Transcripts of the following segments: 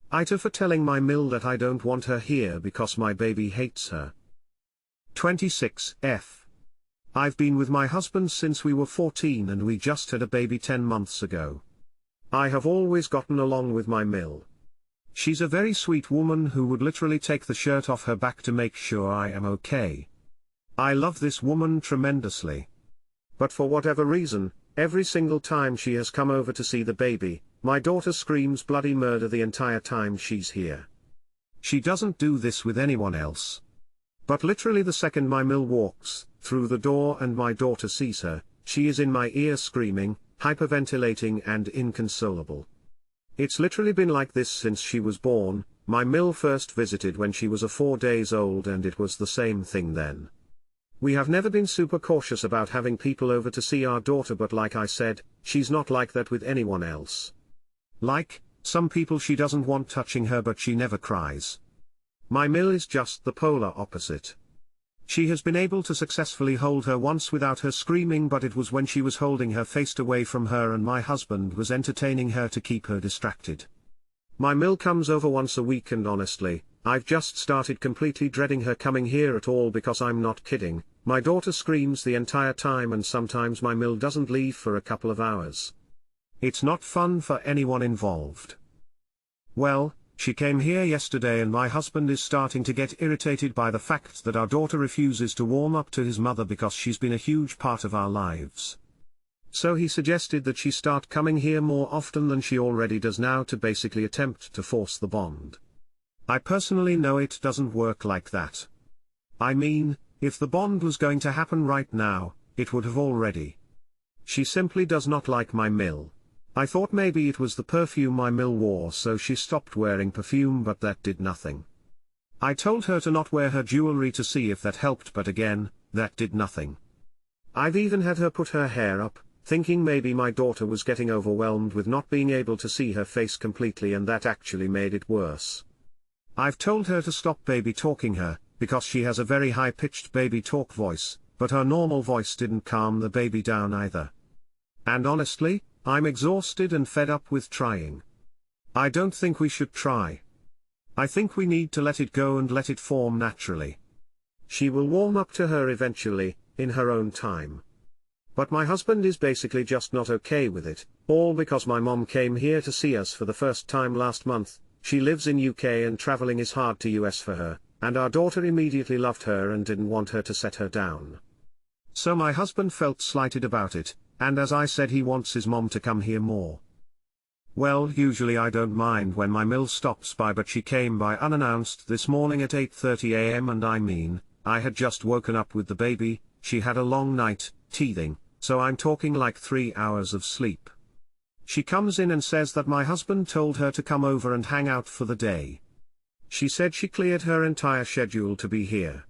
AITA for telling my mill that I don't want her here because my baby hates her. 26F. I've been with my husband since we were 14 and we just had a baby 10 months ago. I have always gotten along with my mill. She's a very sweet woman who would literally take the shirt off her back to make sure I am okay. I love this woman tremendously. But for whatever reason, every single time she has come over to see the baby, my daughter screams bloody murder the entire time she's here. She doesn't do this with anyone else. But literally the second my mill walks through the door and my daughter sees her, she is in my ear screaming, hyperventilating and inconsolable. It's literally been like this since she was born. My mill first visited when she was 4 days old and it was the same thing then. We have never been super cautious about having people over to see our daughter, but like I said, she's not like that with anyone else. Like, some people she doesn't want touching her but she never cries. My mill is just the polar opposite. She has been able to successfully hold her once without her screaming, but it was when she was holding her faced away from her and my husband was entertaining her to keep her distracted. My mill comes over once a week and honestly, I've just started completely dreading her coming here at all because I'm not kidding, my daughter screams the entire time and sometimes my mill doesn't leave for a couple of hours. It's not fun for anyone involved. Well, she came here yesterday and my husband is starting to get irritated by the fact that our daughter refuses to warm up to his mother because she's been a huge part of our lives. So he suggested that she start coming here more often than she already does now to basically attempt to force the bond. I personally know it doesn't work like that. I mean, if the bond was going to happen right now, it would have already. She simply does not like my mill. I thought maybe it was the perfume my mill wore so she stopped wearing perfume, but that did nothing. I told her to not wear her jewelry to see if that helped, but again, that did nothing. I've even had her put her hair up, thinking maybe my daughter was getting overwhelmed with not being able to see her face completely, and that actually made it worse. I've told her to stop baby talking her, because she has a very high-pitched baby talk voice, but her normal voice didn't calm the baby down either. And honestly, I'm exhausted and fed up with trying. I don't think we should try. I think we need to let it go and let it form naturally. She will warm up to her eventually, in her own time. But my husband is basically just not okay with it, all because my mom came here to see us for the first time last month. She lives in UK and traveling is hard to US for her, and our daughter immediately loved her and didn't want her to set her down. So my husband felt slighted about it, and as I said, he wants his mom to come here more. Well, usually I don't mind when my mill stops by, but she came by unannounced this morning at 8:30 AM and I mean, I had just woken up with the baby, she had a long night, teething, so I'm talking like 3 hours of sleep. She comes in and says that my husband told her to come over and hang out for the day. She said she cleared her entire schedule to be here.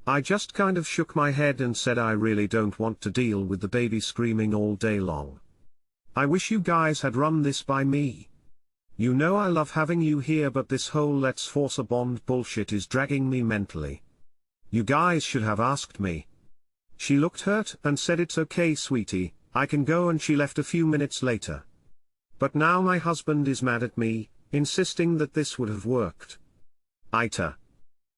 I just kind of shook my head and said I really don't want to deal with the baby screaming all day long. I wish you guys had run this by me. You know I love having you here, but this whole let's force a bond bullshit is dragging me mentally. You guys should have asked me. She looked hurt and said it's okay sweetie, I can go, and she left a few minutes later. But now my husband is mad at me, insisting that this would have worked. AITA.